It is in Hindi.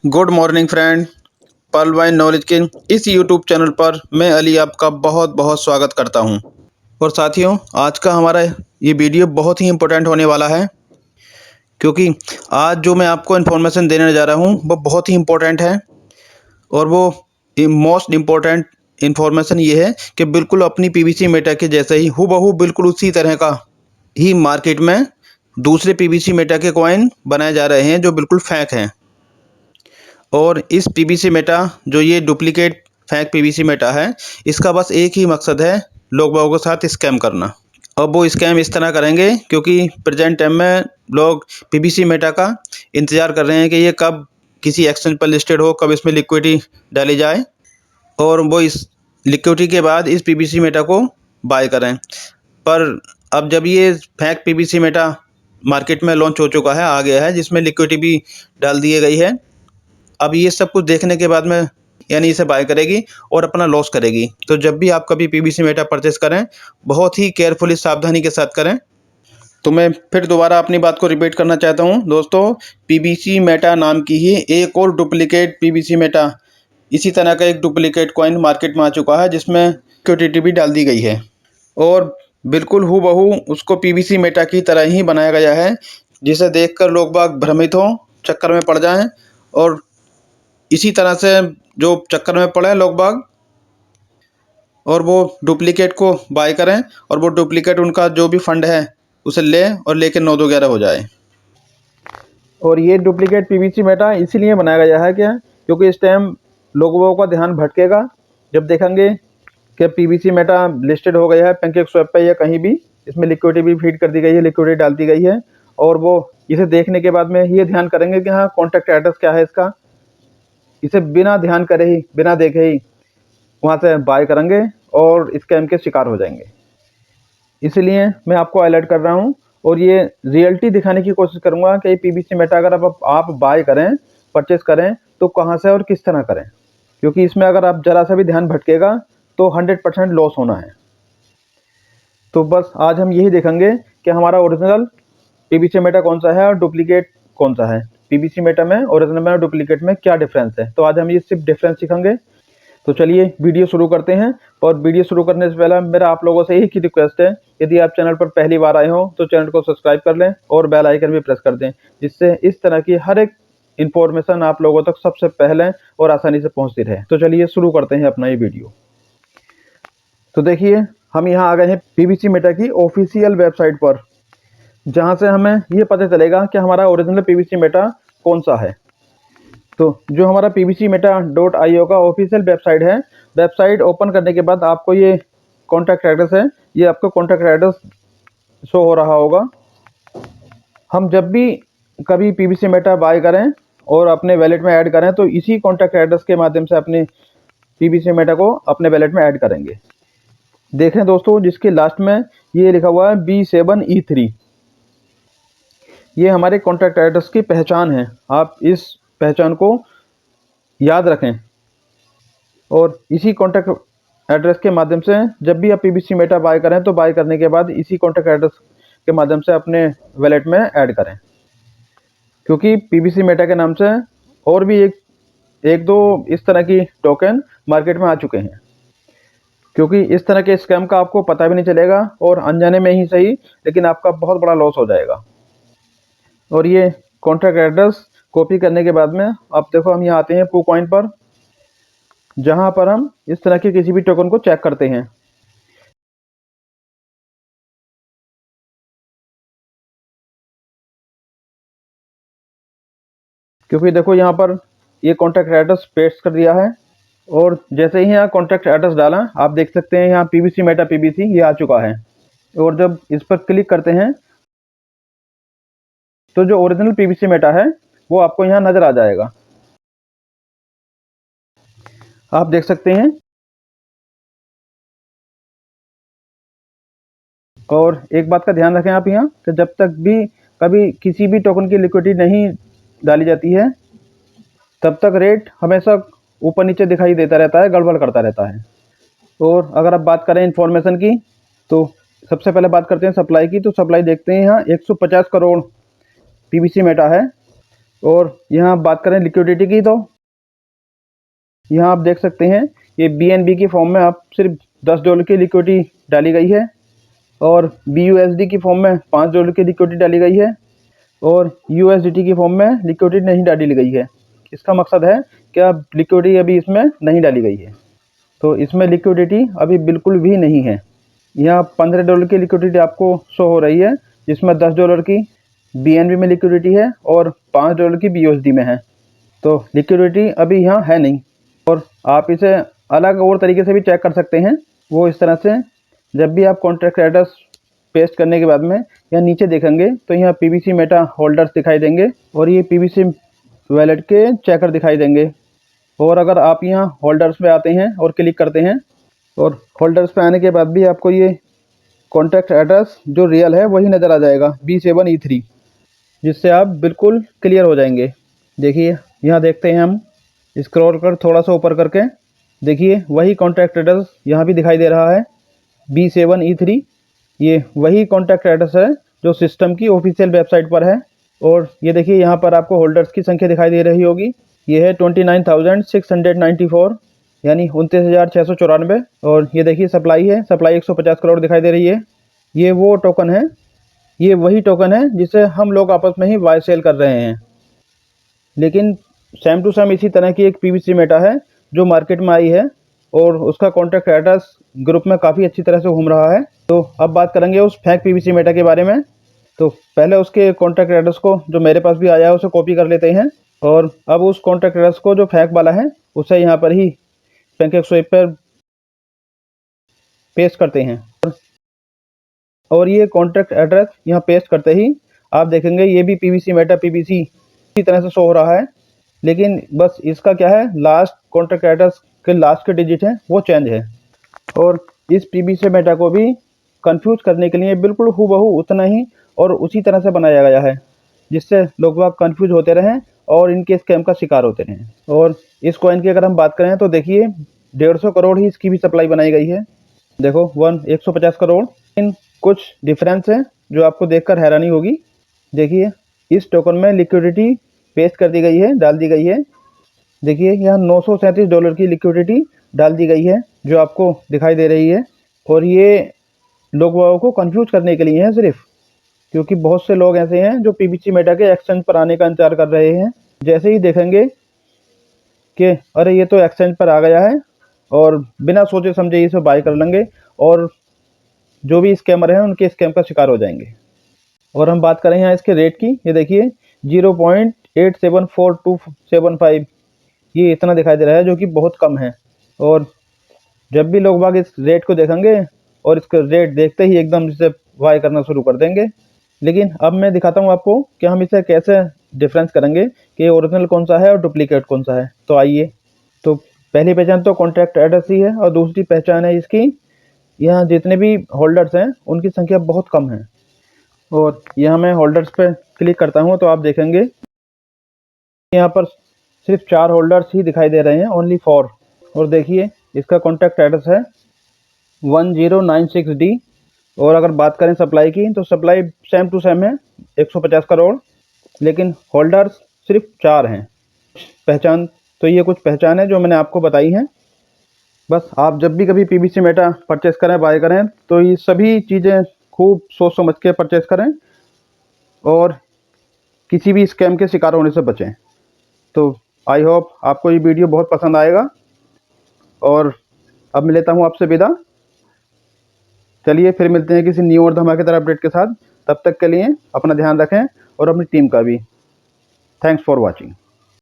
Good morning friend. Pearl Wine knowledge के इस यूट्यूब चैनल पर मैं अली आपका बहुत बहुत स्वागत करता हूं। और साथियों, आज का हमारा ये वीडियो बहुत ही इम्पोर्टेंट होने वाला है, क्योंकि आज जो मैं आपको इन्फॉर्मेशन देने जा रहा हूं वो बहुत ही इम्पोर्टेंट है। और वो मोस्ट इम्पोर्टेंट इन्फॉर्मेशन ये है कि बिल्कुल अपनी पीवीसी मेटा के जैसे ही हूबहू बिल्कुल उसी तरह का ही मार्केट में दूसरे पीवीसी मेटा के कॉइन बनाए जा रहे हैं जो बिल्कुल फेक हैं। और इस पीवीसी मेटा जो ये डुप्लीकेट फेक पीवीसी मेटा है, इसका बस एक ही मकसद है, लोगों के साथ स्कैम करना। अब वो स्कैम इस तरह करेंगे क्योंकि प्रेजेंट टाइम में लोग पीवीसी मेटा का इंतज़ार कर रहे हैं कि ये कब किसी एक्सचेंज पर लिस्टेड हो, कब इसमें लिक्विडिटी डाली जाए और वो इस लिक्विडिटी के बाद इस पीवीसी मेटा को बाय करें। पर अब जब ये फेक पीवीसी मेटा मार्केट में लॉन्च हो चुका है, आ गया है, जिसमें लिक्विडिटी भी डाल दी गई है, अब ये सब कुछ देखने के बाद में यानी इसे बाय करेगी और अपना लॉस करेगी। तो जब भी आप कभी पीवीसी मेटा परचेस करें, बहुत ही केयरफुली सावधानी के साथ करें। तो मैं फिर दोबारा अपनी बात को रिपीट करना चाहता हूँ दोस्तों, पीवीसी मेटा नाम की ही एक और डुप्लीकेट पीवीसी मेटा, इसी तरह का एक डुप्लीकेट कॉइन मार्केट में आ चुका है जिसमें सिक्योरिटी भी डाल दी गई है और बिल्कुल हूबहू उसको पीवीसी मेटा की तरह ही बनाया गया है, जिसे देखकर लोग बाग भ्रमित हों, चक्कर में पड़ जाएं और इसी तरह से जो चक्कर में पड़े लोग बाग और वो डुप्लीकेट को बाय करें और वो डुप्लीकेट उनका जो भी फंड है उसे ले और लेके 9-2-11 हो जाए। और ये डुप्लीकेट पीवीसी मेटा इसीलिए बनाया गया है क्या, क्योंकि इस टाइम लोगों का ध्यान भटकेगा जब देखेंगे कि पीवीसी मेटा लिस्टेड हो गया है पैनकेक स्वैप पे या कहीं भी, इसमें लिक्विडिटी भी फीड कर दी गई है, लिक्विडिटी डाल दी गई है, और वो इसे देखने के बाद में ये ध्यान करेंगे कि हाँ कॉन्टैक्ट एड्रेस क्या है इसका, इसे बिना ध्यान करे ही बिना देखे ही वहाँ से बाय करेंगे और स्कैम के शिकार हो जाएंगे। इसलिए मैं आपको अलर्ट कर रहा हूँ और ये रियलिटी दिखाने की कोशिश करूँगा कि पीवीसी मेटा अगर आप बाय करें, परचेस करें, तो कहाँ से और किस तरह करें, क्योंकि इसमें अगर आप ज़रा सा भी ध्यान भटकेगा तो 100% लॉस होना है। तो बस आज हम यही देखेंगे कि हमारा ओरिजिनल पीवीसी मेटा कौन सा है और डुप्लीकेट कौन सा है। पीवीसी मेटा में, ओरिजिनल में और डुप्लीकेट में क्या डिफरेंस है, तो आज हम ये सिर्फ डिफरेंस सीखेंगे। तो चलिए वीडियो शुरू करते हैं। और वीडियो शुरू करने से पहले मेरा आप लोगों से एक ही रिक्वेस्ट है, यदि आप चैनल पर पहली बार आए हो तो चैनल को सब्सक्राइब कर लें और बेल आइकन भी प्रेस कर दें, जिससे इस तरह की हर एक इन्फॉर्मेशन आप लोगों तक सबसे पहले और आसानी से पहुंचती रहे। तो चलिए शुरू करते हैं अपना ये वीडियो। तो देखिए, हम यहाँ आ गए हैं पीवीसी मेटा की ऑफिशियल वेबसाइट पर, जहाँ से हमें ये पता चलेगा कि हमारा ओरिजिनल पीवीसी मेटा कौन सा है। तो जो हमारा pvcmeta.io का ऑफिशियल वेबसाइट है, वेबसाइट ओपन करने के बाद आपको ये कॉन्टैक्ट एड्रेस है, ये आपको कॉन्टैक्ट एड्रेस शो हो रहा होगा। हम जब भी कभी पीवीसी मेटा बाय करें और अपने वैलेट में ऐड करें तो इसी कॉन्टैक्ट एड्रेस के माध्यम से अपने पीवीसी मेटा को अपने वैलेट में ऐड करेंगे। देखें दोस्तों, जिसके लास्ट में ये लिखा हुआ है B7E3, ये हमारे कॉन्टैक्ट एड्रेस की पहचान है। आप इस पहचान को याद रखें और इसी कॉन्टैक्ट एड्रेस के माध्यम से जब भी आप पीवीसी मेटा बाय करें तो बाय करने के बाद इसी कॉन्टैक्ट एड्रेस के माध्यम से अपने वैलेट में ऐड करें, क्योंकि पीवीसी मेटा के नाम से और भी एक दो इस तरह की टोकन मार्केट में आ चुके हैं। क्योंकि इस तरह के स्कैम का आपको पता भी नहीं चलेगा और अनजाने में ही सही, लेकिन आपका बहुत बड़ा लॉस हो जाएगा। और ये कॉन्टैक्ट एड्रेस कॉपी करने के बाद में आप देखो, हम यहाँ आते हैं PooCoin पर, जहाँ पर हम इस तरह के किसी भी टोकन को चेक करते हैं। क्योंकि देखो यहाँ पर ये कॉन्टैक्ट एड्रेस पेस्ट कर दिया है और जैसे ही यहाँ कॉन्टैक्ट एड्रेस डाला, आप देख सकते हैं यहाँ पीवीसी मेटा पीवीसी ये आ चुका है। और जब इस पर क्लिक करते हैं तो जो ओरिजिनल पीवीसी मेटा है वो आपको यहाँ नज़र आ जाएगा, आप देख सकते हैं। और एक बात का ध्यान रखें आप यहाँ कि जब तक भी कभी किसी भी टोकन की लिक्विडिटी नहीं डाली जाती है, तब तक रेट हमेशा ऊपर नीचे दिखाई देता रहता है, गड़बड़ करता रहता है। और अगर आप बात करें इन्फॉर्मेशन की, तो सबसे पहले बात करते हैं सप्लाई की। तो सप्लाई देखते हैं, यहाँ 150 करोड़ पीवीसी मेटा है और यहाँ बात करें लिक्विडिटी की, तो यहाँ आप देख सकते हैं ये BNB की फॉर्म में आप सिर्फ $10 की लिक्विडिटी डाली गई है और BUSD की फॉर्म में $5 की लिक्विडिटी डाली गई है और USDT की फॉर्म में लिक्विडिटी नहीं डाली गई है। इसका मकसद है कि अब लिक्विडिटी अभी इसमें नहीं डाली गई है, तो इसमें लिक्विडिटी अभी बिल्कुल भी नहीं है। यहाँ $15 की लिक्विडिटी आपको शो हो रही है, जिसमें $10 की BNB में लिक्विडिटी है और $5 की BUSD में है। तो लिक्विडिटी अभी यहाँ है नहीं। और आप इसे अलग और तरीके से भी चेक कर सकते हैं, वो इस तरह से, जब भी आप कॉन्ट्रैक्ट एड्रेस पेस्ट करने के बाद में यहाँ नीचे देखेंगे तो यहाँ PBC मेटा होल्डर्स दिखाई देंगे और ये PBC वैलेट के चेकर दिखाई देंगे। और अगर आप यहाँ होल्डर्स पे आते हैं और क्लिक करते हैं और होल्डर्स पे आने के बाद भी आपको ये कॉन्ट्रैक्ट एड्रेस जो रियल है वही नज़र आ जाएगा, B7E3, जिससे आप बिल्कुल क्लियर हो जाएंगे। देखिए यहाँ देखते हैं, हम स्क्रॉल कर थोड़ा सा ऊपर करके देखिए वही कॉन्ट्रैक्ट एड्रेस यहाँ भी दिखाई दे रहा है, B7E3। ये वही कॉन्टैक्ट एड्रेस है जो सिस्टम की ऑफिशियल वेबसाइट पर है। और ये देखिए यहाँ पर आपको होल्डर्स की संख्या दिखाई दे रही होगी, ये है 29,694, यानी 29,694। और ये देखिए सप्लाई है, सप्लाई 150 करोड़ दिखाई दे रही है। ये वो टोकन है, ये वही टोकन है जिसे हम लोग आपस में ही बाय सेल कर रहे हैं। लेकिन सेम टू सेम इसी तरह की एक PBC मेटा है जो मार्केट में आई है और उसका कॉन्टैक्ट एड्रेस ग्रुप में काफ़ी अच्छी तरह से घूम रहा है। तो अब बात करेंगे उस फेक PBC मेटा के बारे में। तो पहले उसके कॉन्टैक्ट एड्रेस को जो मेरे पास भी आया है उसे कॉपी कर लेते हैं और अब उस कॉन्टैक्ट एड्रेस को जो फेक वाला है उसे यहाँ पर ही PancakeSwap पर पेस्ट करते हैं। और ये कॉन्टैक्ट एड्रेस यहाँ पेस्ट करते ही आप देखेंगे ये भी PBC मेटा PBC इसी तरह से शो हो रहा है, लेकिन बस इसका क्या है, लास्ट कॉन्टैक्ट एड्रेस के लास्ट के डिजिट हैं वो चेंज है। और इस PBC मेटा को भी कंफ्यूज करने के लिए बिल्कुल हूबहू उतना ही और उसी तरह से बनाया गया है, जिससे लोग बाग कंफ्यूज होते रहें और इनके स्कैम का शिकार होते रहें। और इस कॉइन की अगर हम बात करें तो देखिए 150 करोड़ ही इसकी भी सप्लाई बनाई गई है। देखो 150 करोड़। इन कुछ डिफरेंस है जो आपको देखकर हैरानी होगी। देखिए इस टोकन में लिक्विडिटी पेस्ट कर दी गई है, डाल दी गई है। देखिए यहाँ $937 की लिक्विडिटी डाल दी गई है जो आपको दिखाई दे रही है। और ये लोगों को कंफ्यूज करने के लिए है सिर्फ, क्योंकि बहुत से लोग ऐसे हैं जो PBC मेटा के एक्सचेंज पर आने का इंतजार कर रहे हैं। जैसे ही देखेंगे कि अरे ये तो एक्सचेंज पर आ गया है, और बिना सोचे समझे इसे बाय कर लेंगे और जो भी स्कैमर हैं उनके स्कैम का शिकार हो जाएंगे। और हम बात करें यहाँ इसके रेट की, ये देखिए 0.874275, ये इतना दिखाई दे रहा है जो कि बहुत कम है। और जब भी लोग बाग इस रेट को देखेंगे और इसका रेट देखते ही एकदम इसे बाय करना शुरू कर देंगे। लेकिन अब मैं दिखाता हूँ आपको कि हम इसे कैसे डिफरेंस करेंगे कि ओरिजिनल कौन सा है और डुप्लीकेट कौन सा है। तो आइए, तो पहली पहचान तो कॉन्टैक्ट एड्रेस ही है और दूसरी पहचान है इसकी, यहाँ जितने भी होल्डर्स हैं उनकी संख्या बहुत कम है। और यहाँ मैं होल्डर्स पर क्लिक करता हूँ तो आप देखेंगे यहाँ पर सिर्फ 4 होल्डर्स ही दिखाई दे रहे हैं, ओनली 4। और देखिए इसका कॉन्टैक्ट एड्रेस है 1096D। और अगर बात करें सप्लाई की तो सप्लाई सेम टू सेम है 150 करोड़, लेकिन होल्डर्स सिर्फ 4 हैं। पहचान तो ये कुछ पहचान है जो मैंने आपको बताई हैं। बस आप जब भी कभी PBC मेटा परचेस करें, बाय करें, तो ये सभी चीज़ें खूब सोच समझ के परचेस करें और किसी भी स्कैम के शिकार होने से बचें। तो आई होप आपको ये वीडियो बहुत पसंद आएगा और अब मैं लेता हूँ आपसे विदा। चलिए फिर मिलते हैं किसी न्यू और धमाकेदार अपडेट के साथ। तब तक के लिए अपना ध्यान रखें और अपनी टीम का भी। Thanks for watching.